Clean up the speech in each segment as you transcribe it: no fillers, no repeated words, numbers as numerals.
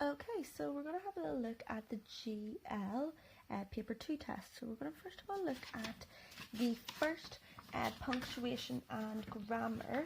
Okay, so we're going to have a little look at the GL Paper 2 test. So we're going to first of all look at the first punctuation and grammar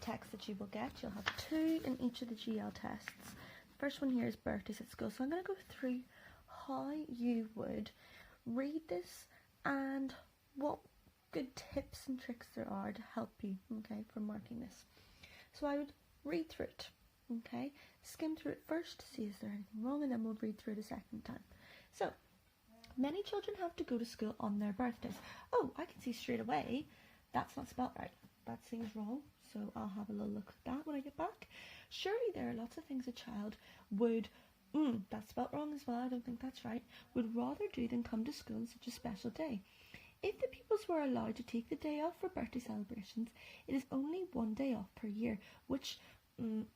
text that you will get. You'll have 2 in each of the GL tests. The first one here is birthdays at school. So I'm going to go through how you would read this and what good tips and tricks there are to help you, okay, for marking this. So I would read through it, okay, skim through it first to see is there anything wrong, and then we'll read through it a second time. So, many children have to go to school on their birthdays. Oh, I can see straight away that's not spelt right. That seems wrong, so I'll have a little look at that when I get back. Surely there are lots of things a child would, that's spelt wrong as well, I don't think that's right, would rather do than come to school on such a special day. If the pupils were allowed to take the day off for birthday celebrations, it is only one day off per year, which,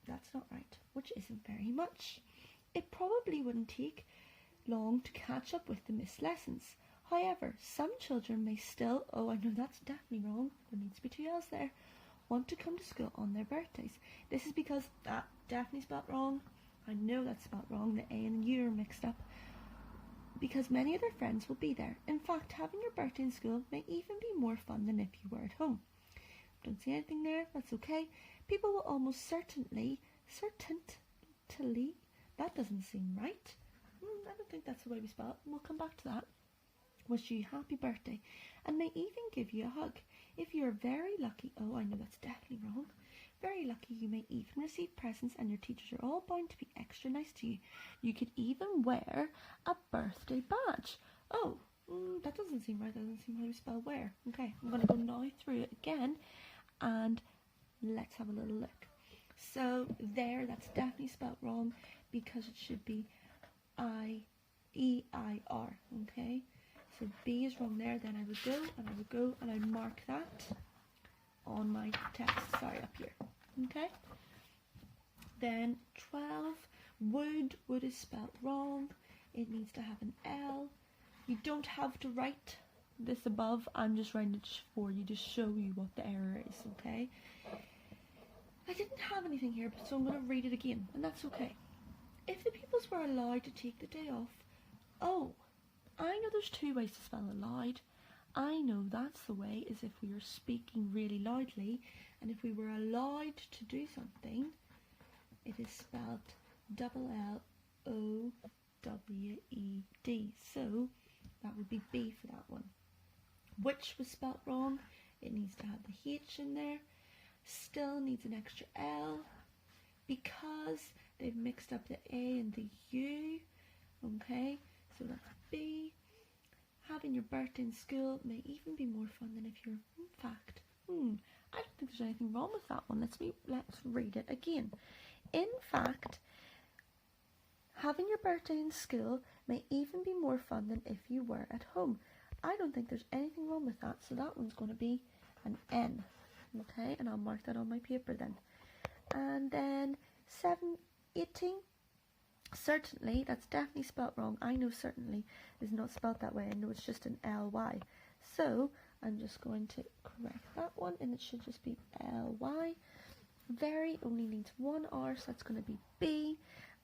that's not right, which isn't very much. It probably wouldn't take long to catch up with the missed lessons. However, some children may still, oh, I know that's definitely wrong, there needs to be 2 L's there, want to come to school on their birthdays. This is because that definitely spelt wrong. I know that's spelt wrong, the A and the U are mixed up. Because many of their friends will be there. In fact, having your birthday in school may even be more fun than if you were at home. Don't see anything there, that's okay. People will almost certainly, that doesn't seem right. I don't think that's the way we spell it. We'll come back to that. Wish you a happy birthday and may even give you a hug. If you're very lucky, oh, I know that's definitely wrong. Very lucky, you may even receive presents and your teachers are all bound to be extra nice to you. You could even wear a birthday badge. Oh, that doesn't seem right. That doesn't seem how you spell wear. Okay, I'm going to go now through it again and let's have a little look. So there, that's definitely spelled wrong because it should be I-E-I-R, okay? So B is wrong there, then I would go and I'd mark that on my text, sorry, up here, okay? Then 12, would is spelt wrong. It needs to have an L. You don't have to write this above, I'm just writing it for you to show you what the error is, okay? I didn't have anything here, so I'm going to read it again, and that's okay. If the pupils were allowed to take the day off, oh, I know there's 2 ways to spell allowed. I know that's the way is if we were speaking really loudly, and if we were allowed to do something, it is spelled L-O-W-E-D. So that would be B for that one. Which was spelt wrong. It needs to have the H in there. Still needs an extra L because they've mixed up the A and the U. Okay, so that's B. Having your birthday in school may even be more fun than if you're, in fact, I don't think there's anything wrong with that one. Let's read it again. In fact, having your birthday in school may even be more fun than if you were at home. I don't think there's anything wrong with that, so that one's going to be an N. Okay, and I'll mark that on my paper then. And then 18. Certainly, that's definitely spelt wrong. I know certainly is not spelt that way. I know it's just an L-Y. So, I'm just going to correct that one, and it should just be L-Y. Very only needs 1 R, so that's going to be B.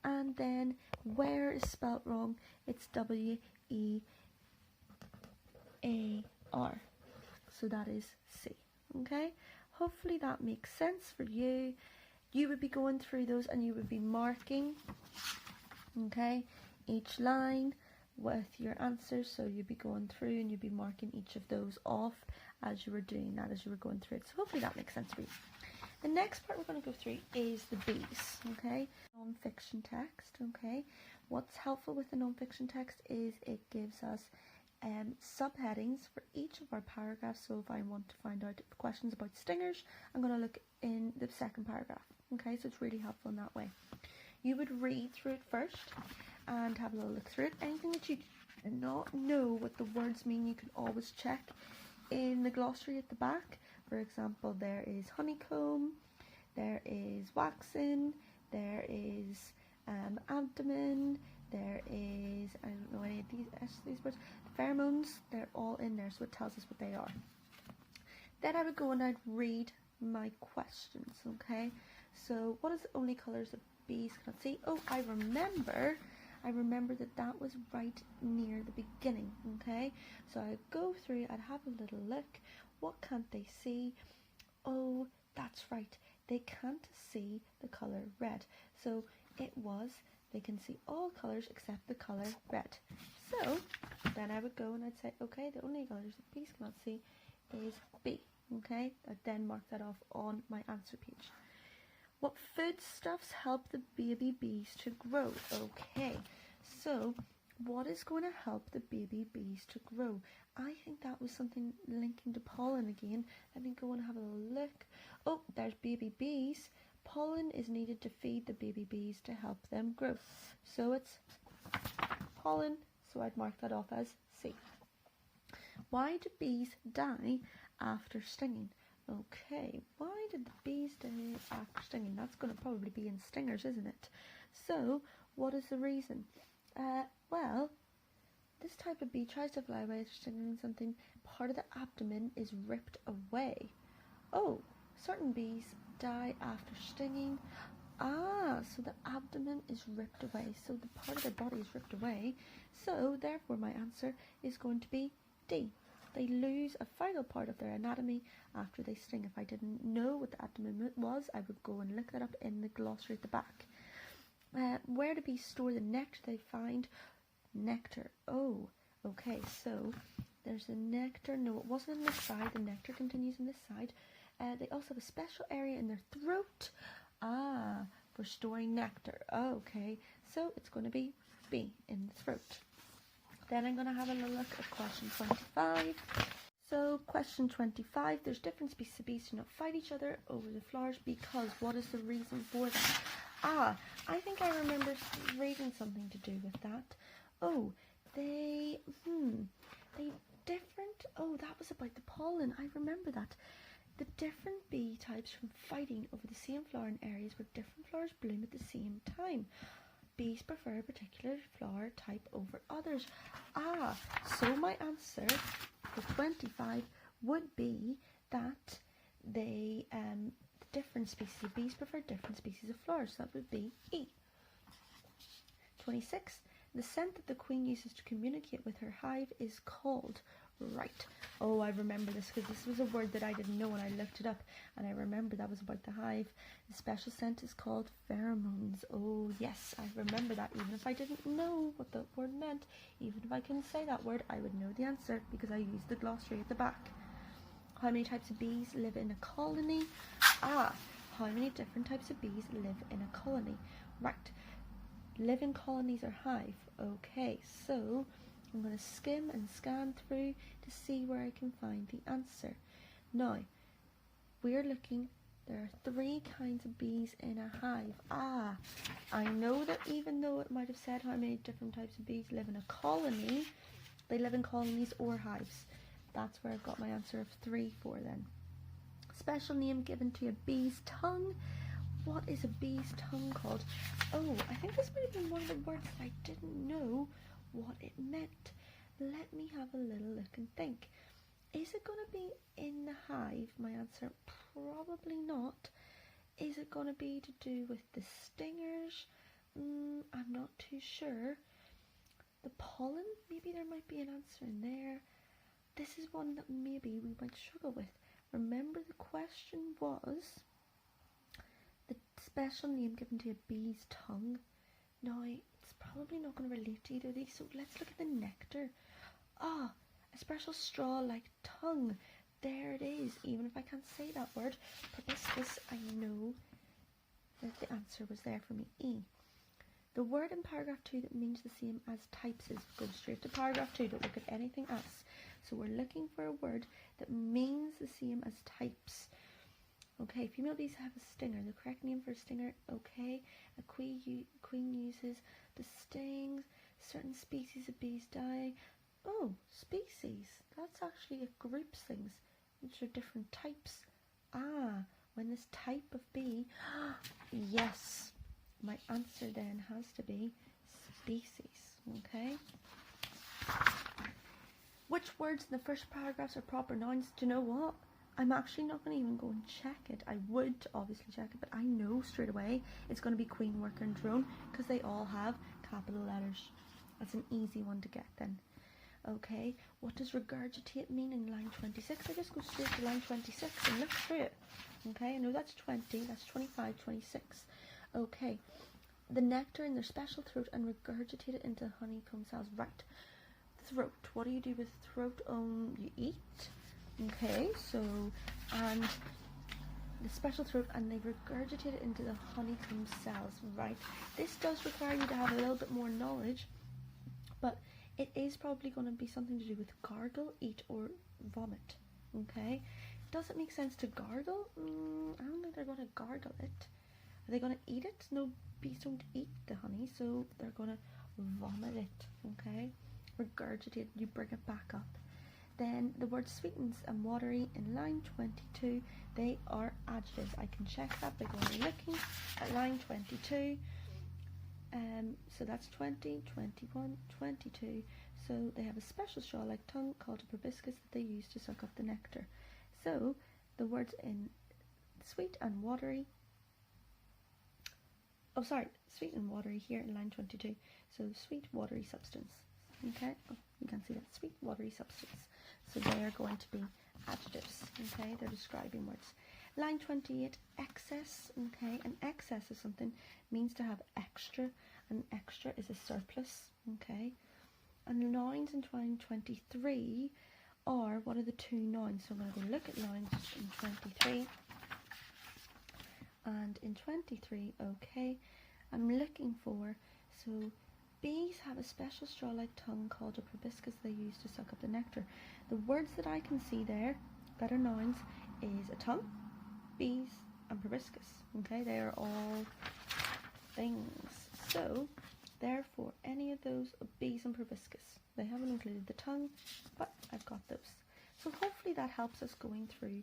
And then, where is spelt wrong? It's W-E-A-R. So that is C. Okay? Hopefully that makes sense for you. You would be going through those and you would be marking, okay, each line with your answers. So you'd be going through and you'd be marking each of those off as you were doing that, as you were going through it. So hopefully that makes sense for you. The next part we're going to go through is the B's, okay, non-fiction text, okay. What's helpful with the non-fiction text is it gives us subheadings for each of our paragraphs. So if I want to find out questions about stingers, I'm going to look in the second paragraph. Okay, so it's really helpful in that way. You would read through it first and have a little look through it. Anything that you do not know what the words mean, you can always check in the glossary at the back. For example, there is honeycomb, there is waxen, there is abdomen, there is, I don't know any of these words, pheromones, they're all in there, so it tells us what they are. Then I would go and I'd read my questions, okay? So, what is the only colours of bees cannot see. Oh, I remember that was right near the beginning, okay? So I'd go through, I'd have a little look. What can't they see? Oh, that's right. They can't see the colour red. So it was, they can see all colours except the colour red. So then I would go and I'd say, okay, the only colours that bees cannot see is B. Okay, I'd then mark that off on my answer page. What foodstuffs help the baby bees to grow? Okay, so what is going to help the baby bees to grow? I think that was something linking to pollen again. Let me go and have a little look. Oh, there's baby bees. Pollen is needed to feed the baby bees to help them grow. So it's pollen, so I'd mark that off as C. Why do bees die after stinging? Okay, why did the bees die after stinging? That's going to probably be in stingers, isn't it? So, what is the reason? Well, this type of bee tries to fly away after stinging something. Part of the abdomen is ripped away. Oh, certain bees die after stinging. Ah, so the abdomen is ripped away. So the part of their body is ripped away. So, therefore, my answer is going to be D. They lose a vital part of their anatomy after they sting. If I didn't know what the abdomen was, I would go and look that up in the glossary at the back. Where do bees store the nectar they find? Nectar. Oh, okay, so there's the nectar. No, it wasn't on this side. The nectar continues on this side. They also have a special area in their throat. Ah, for storing nectar. Oh, okay, so it's going to be B, in the throat. Then I'm going to have a little look at question 25. So question 25, there's different species of bees do not fight each other over the flowers because what is the reason for that? Ah, I think I remember reading something to do with that. Oh, they different, oh, that was about the pollen, I remember that. The different bee types from fighting over the same flower in areas where different flowers bloom at the same time. Bees prefer a particular flower type over others. Ah, so my answer for 25 would be that they, different species of bees prefer different species of flowers. That would be E. 26. The scent that the queen uses to communicate with her hive is called. Right. Oh, I remember this because this was a word that I didn't know and I looked it up and I remember that was about the hive. The special scent is called pheromones. Oh yes, I remember that. Even if I didn't know what the word meant, even if I couldn't say that word, I would know the answer because I used the glossary at the back. How many types of bees live in a colony? Ah, how many different types of bees live in a colony? Right. Live in colonies or hive. Okay, so I'm going to skim and scan through to see where I can find the answer. Now, we're looking, there are 3 kinds of bees in a hive. Ah, I know that even though it might have said how many different types of bees live in a colony, they live in colonies or hives. That's where I've got my answer of 3 for then. Special name given to a bee's tongue. What is a bee's tongue called? Oh, I think this might have been one of the words that I didn't know what it meant. Let me have a little look and think. Is it going to be in the hive? My answer, probably not. Is it going to be to do with the stingers? I'm not too sure. The pollen? Maybe there might be an answer in there. This is one that maybe we might struggle with. Remember the question was the special name given to a bee's tongue. Now, it's probably not going to relate to either of these, so let's look at the nectar. Ah, a special straw-like tongue. There it is, even if I can't say that word. Proboscis, I know that the answer was there for me. E. The word in paragraph 2 that means the same as types is. Go straight to paragraph 2, don't look at anything else. So we're looking for a word that means the same as types. Okay, female bees have a stinger. The correct name for a stinger, okay. A queen uses the stings. Certain species of bees die. Oh, species. That's actually a group things, which are different types. Ah, when this type of bee, yes, my answer then has to be species, okay. Which words in the first paragraphs are proper nouns? Do you know what? I'm actually not going to even go and check it. I would obviously check it, but I know straight away it's going to be queen, worker and drone because they all have capital letters. That's an easy one to get then. Okay, what does regurgitate mean in line 26? I just go straight to line 26 and look through it. Okay, I know that's 20, that's 25, 26. Okay, the nectar in their special throat and regurgitate it into honeycomb cells. Right, throat. What do you do with throat? You eat. Okay, so, and the special throat, and they regurgitate it into the honeycomb cells. Right, this does require you to have a little bit more knowledge, but it is probably going to be something to do with gargle, eat, or vomit. Okay, does it make sense to gargle? I don't think they're going to gargle it. Are they going to eat it? No, bees don't eat the honey, so they're going to vomit it. Okay, regurgitate, you bring it back up. Then the word sweetens and watery in line 22, they are adjectives. I can check that by going and looking at line 22. So that's 20, 21, 22. So they have a special straw-like tongue called a proboscis that they use to suck up the nectar. So the words in sweet and watery, sweet and watery here in line 22. So sweet, watery substance. Okay, you can see that, sweet, watery substance. So they are going to be adjectives. Okay, they're describing words. Line 28, excess. Okay, an excess of something means to have extra. An extra is a surplus. Okay, and nouns in line 23 are, what are the two nouns? So I'm going to go look at nouns in 23. And in 23, okay, I'm looking for, so bees have a special straw-like tongue called a proboscis they use to suck up the nectar. The words that I can see there that are nouns is a tongue, bees, and proboscis. Okay, they are all things. So, therefore, any of those are bees and proboscis. They haven't included the tongue, but I've got those. So hopefully that helps us going through